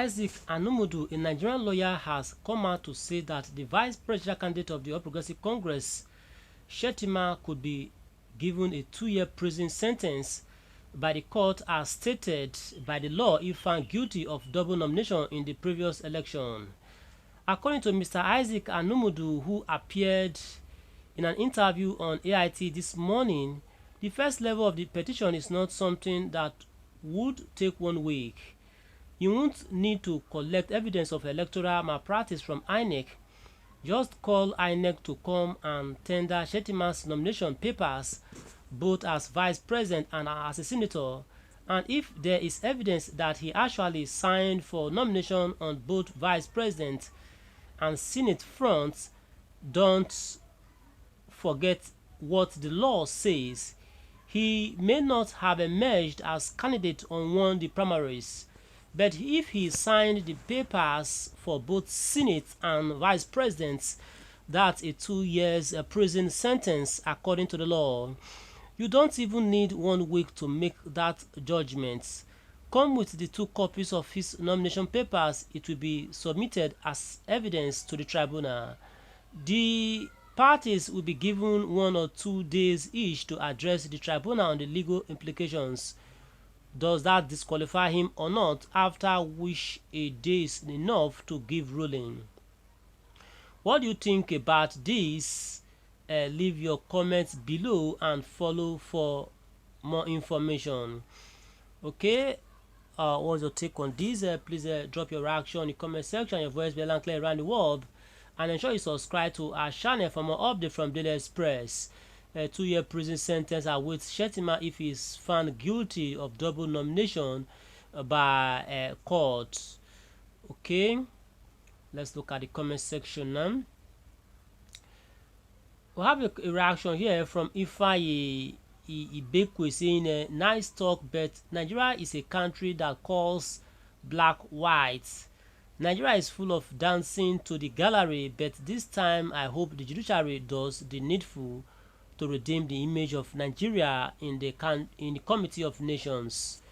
Isaac Anumudu, a Nigerian lawyer, has come out to say that the vice presidential candidate of the All Progressive Congress, Shettima, could be given a 2-year prison sentence by the court as stated by the law if found guilty of double nomination in the previous election. According to Mr. Isaac Anumudu, who appeared in an interview on AIT this morning, the first level of the petition is not something that would take 1 week. You won't need to collect evidence of electoral malpractice from INEC. Just call INEC to come and tender Shettima's nomination papers, both as vice president and as a senator, and if there is evidence that he actually signed for nomination on both vice president and senate fronts, don't forget what the law says. He may not have emerged as candidate or won the primaries, but if he signed the papers for both senate and vice presidents, that's a 2 years prison sentence according to the law. You don't even need 1 week to make that judgment. Come with the 2 copies of his nomination papers. It will be submitted as evidence to the tribunal. The parties will be given 1 or 2 days each to address the tribunal on the legal implications. Does that disqualify him or not? After which a day is enough to give ruling. What do you think about this? Leave your comments below and follow for more information. Okay, what's your take on this? Please drop your reaction in the comment section. Your voice be loud and clear around the world, and ensure you subscribe to our channel for more updates from Daily Express. 2-year prison sentence awaits Shettima if he is found guilty of double nomination by court. Okay, let's look at the comment section now. We have a reaction here from Ifeanyi Ibekwe saying, nice talk, but Nigeria is a country that calls black white. Nigeria is full of dancing to the gallery, but this time I hope the judiciary does the needful to redeem the image of Nigeria in the Committee of Nations.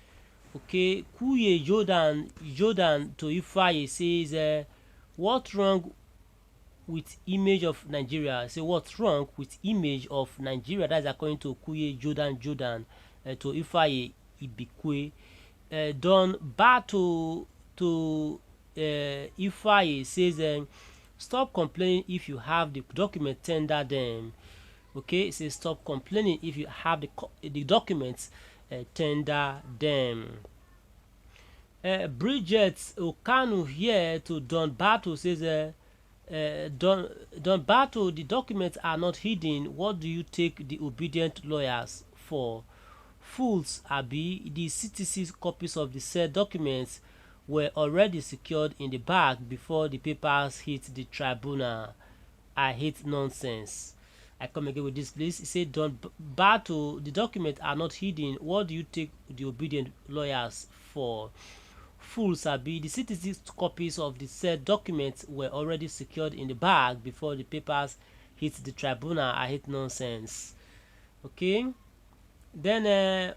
Okay, Kuye Jordan to Ifeanyi says, what's wrong with image of Nigeria? Say what's wrong with image of Nigeria? That's according to Kuye Jordan to Ifeanyi Ibekwe. Don Bato to Ifeanyi says, stop complaining if you have the document, tender them. Okay, it says stop complaining if you have the documents, tender them. Bridget Okanu here to Don Bato says, Don Bato, the documents are not hidden. What do you take the obedient lawyers for? Fools, Abi. The 66 copies of the said documents were already secured in the bag before the papers hit the tribunal. I hate nonsense. I come again with this, please. It said, Don Bato, the documents are not hidden. What do you take the obedient lawyers for? Fools, Abi. The 66 copies of the said documents were already secured in the bag before the papers hit the tribunal. I hate nonsense. Okay. Then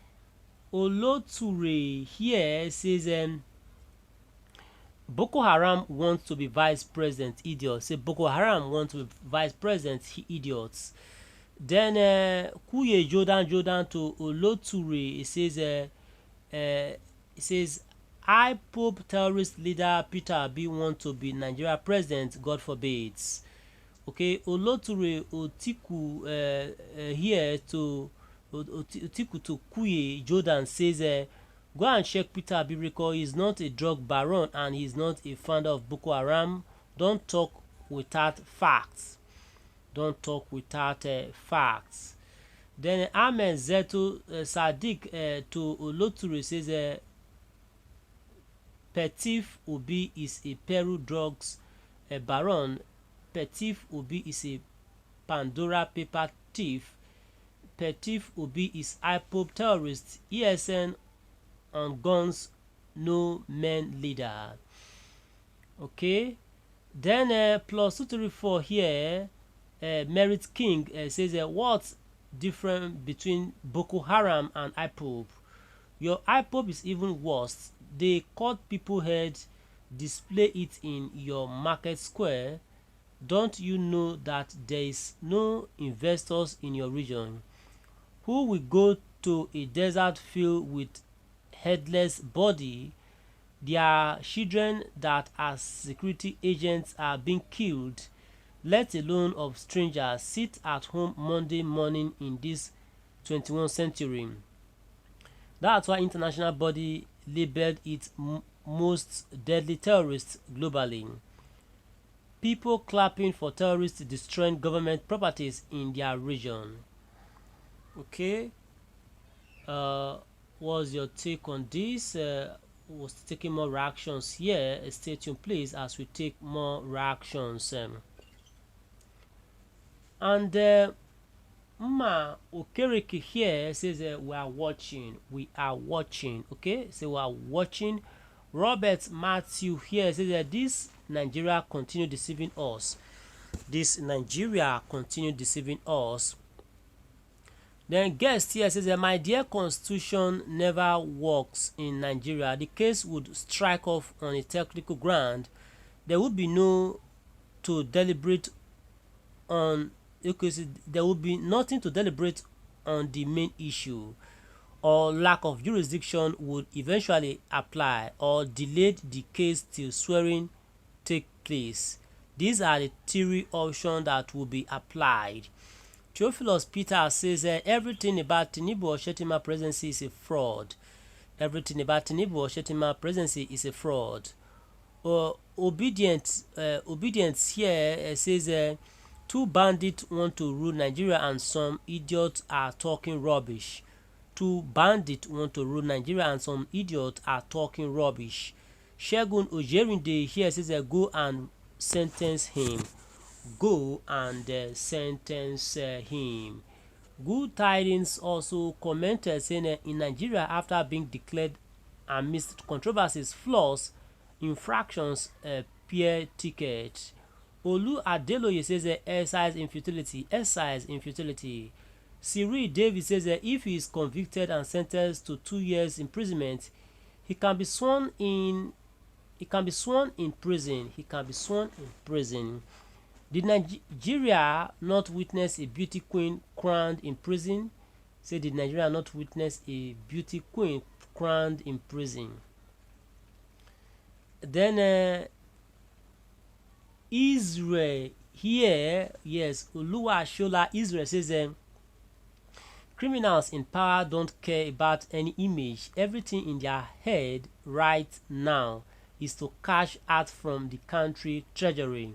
Oloture here says, Boko Haram wants to be vice president, idiots. Say Boko Haram wants to be vice president, idiots. Then Kuye Jordan to Oloture, it says IPOB terrorist leader Peter B wants to be Nigeria president, God forbids. Okay, Oloture Otiku here to Otiku to Kuye Jordan says, go and check Peter B record. He's not a drug baron and he's not a founder of Boko Haram. Don't talk without facts. Don't talk without facts. Then Ahmed Zeto Sadiq to Oloture says, Petit Obi is a Peru drugs baron. Petit Obi is a Pandora paper thief. Petit Obi is IPOB terrorist. ESN on guns, no men leader. Okay. Then plus 234 here, Merit King says, what's different between Boko Haram and IPOB? Your IPOB is even worse. They cut people head display it in your market square? Don't you know that there is no investors in your region? Who will go to a desert field with headless body? Their children that as security agents are being killed, let alone of strangers, sit at home Monday morning in this 21st century. That's why international body labeled it most deadly terrorists globally. People clapping for terrorists destroying government properties in their region. Okay, what's your take on this? Was taking more reactions here. Stay tuned please as we take more reactions. And Mma Okereke here says we are watching. Okay, so we are watching. Robert Matthew here says that this Nigeria continue deceiving us. Then guest here says that my dear constitution never works in Nigeria. The case would strike off on a technical ground. There would be no to deliberate on. There would be nothing to deliberate on the main issue, or lack of jurisdiction would eventually apply or delayed the case till swearing take place. These are the three options that will be applied. Theophilus Peter says everything about Tinubu or Shettima presidency is a fraud. Obedience here says two bandits want to rule Nigeria and some idiots are talking rubbish. Shegun Ojerinde here says go and sentence him. Good Tidings also commented saying in Nigeria, after being declared amidst controversies, flaws, infractions, peer ticket. Olu Adeloye says exercise infutility. Cyril Davis says if he is convicted and sentenced to 2 years imprisonment, he can be sworn in prison. Did Nigeria not witness a beauty queen crowned in prison? Did Nigeria not witness a beauty queen crowned in prison? Then Israel here, yes, Oluwashola Israel says criminals in power don't care about any image. Everything in their head right now is to cash out from the country treasury.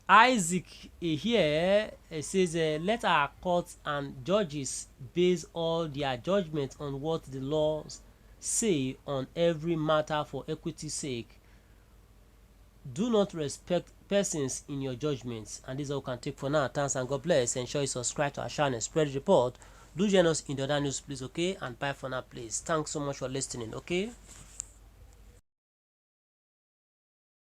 Isaac here says let our courts and judges base all their judgment on what the laws say on every matter for equity's sake. Do not respect persons in your judgments. And this is all we can take for now. Thanks and God bless. Ensure you subscribe to our channel, spread the report. Do join us in the other news please, okay? And bye for now please. Thanks so much for listening, okay?